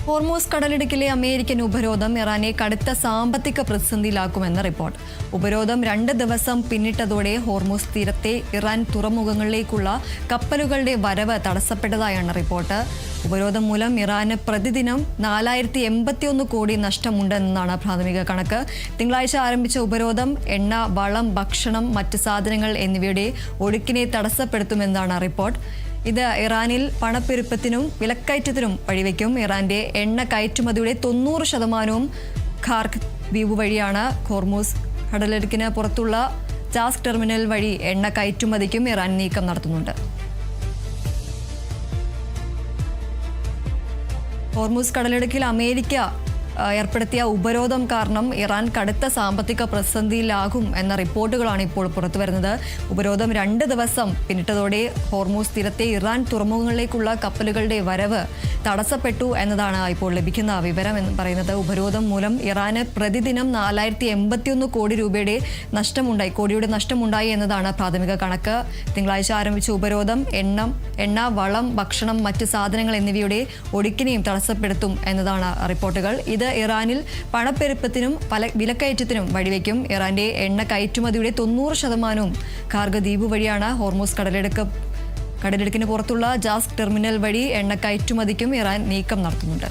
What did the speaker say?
Hormuz കടലിടുക്കിലെ American ഉപരോധം ഇറാനെ കടുത്ത സാമ്പത്തിക പ്രതിസന്ധിയിലാക്കുമെന്ന് റിപ്പോർട്ട്. ഉപരോധം 2 ദിവസം പിന്നിട്ടതോടെ ഹോർമൂസ് തീരത്തെ ഇറാൻ തുറമുഖങ്ങളിലേക്കുള്ള കപ്പലുകളുടെ വരവ് തടസ്സപ്പെട്ടതായാണ് റിപ്പോർട്ട്. ഉപരോധം മൂലം ഇറാന് പ്രതിദിനം 4081 കോടി നഷ്ടമുണ്ടെന്നാണ് പ്രാഥമിക കണക്ക്. തിങ്കളാഴ്ച ആരംഭിച്ച ഉപരോധം എണ്ണ, വളം, ഭക്ഷണം, മറ്റ് സാധനങ്ങൾ എന്നിവയുടെ ഒഴുക്കിനെ തടസ്സപ്പെടുത്തുമെന്നാണ് റിപ്പോർട്ട്. ഇത് ഇറാനിൽ പണപ്പെരുപ്പത്തിനും വിലക്കയറ്റത്തിനും വഴിവെക്കും. ഇറാന്റെ എണ്ണ കയറ്റുമതിയുടെ 90% ഖാർക്ക് ദ്വീപ് വഴിയാണ്. ഹോർമൂസ് കടലിടുക്കിന് പുറത്തുള്ള ജാസ്ക് ടെർമിനൽ വഴി എണ്ണ കയറ്റുമതിക്കും ഇറാൻ നീക്കം നടത്തുന്നുണ്ട്. ഹോർമൂസ് കടലിടുക്കിൽ അമേരിക്ക ഏർപ്പെടുത്തിയ ഉപരോധം കാരണം ഇറാൻ കടുത്ത സാമ്പത്തിക പ്രതിസന്ധിയിലാകും എന്ന റിപ്പോർട്ടുകളാണ് ഇപ്പോൾ പുറത്തുവരുന്നത്. ഉപരോധം 2 ദിവസം പിന്നിട്ടതോടെ ഹോർമൂസ് തീരത്തെ ഇറാൻ തുറമുഖങ്ങളിലേക്കുള്ള കപ്പലുകളുടെ വരവ് തടസ്സപ്പെട്ടു എന്നതാണ് ഇപ്പോൾ ലഭിക്കുന്ന വിവരം എന്ന് പറയുന്നത്. ഉപരോധം മൂലം ഇറാന് പ്രതിദിനം 4081 കോടി രൂപയുടെ നഷ്ടമുണ്ടായി എന്നതാണ് പ്രാഥമിക കണക്ക്. തിങ്കളാഴ്ച ആരംഭിച്ച ഉപരോധം എണ്ണ, വളം, ഭക്ഷണം, മറ്റ് സാധനങ്ങൾ എന്നിവയുടെ ഒഴുക്കിനെയും തടസ്സപ്പെടുത്തും എന്നതാണ് റിപ്പോർട്ടുകൾ. ഇത് ഇറാനിൽ പണപ്പെരുപ്പത്തിനും വിലക്കയറ്റത്തിനും വഴിവെക്കും. ഇറാന്റെ എണ്ണ കയറ്റുമതിയുടെ 90% ഖാർക്ക് ദ്വീപ് വഴിയാണ്. ഹോർമൂസ് കടലിടുക്കിന് പുറത്തുള്ള ജാസ്ക് ടെർമിനൽ വഴി എണ്ണ കയറ്റുമതിക്കും ഇറാൻ നീക്കം നടത്തുന്നുണ്ട്.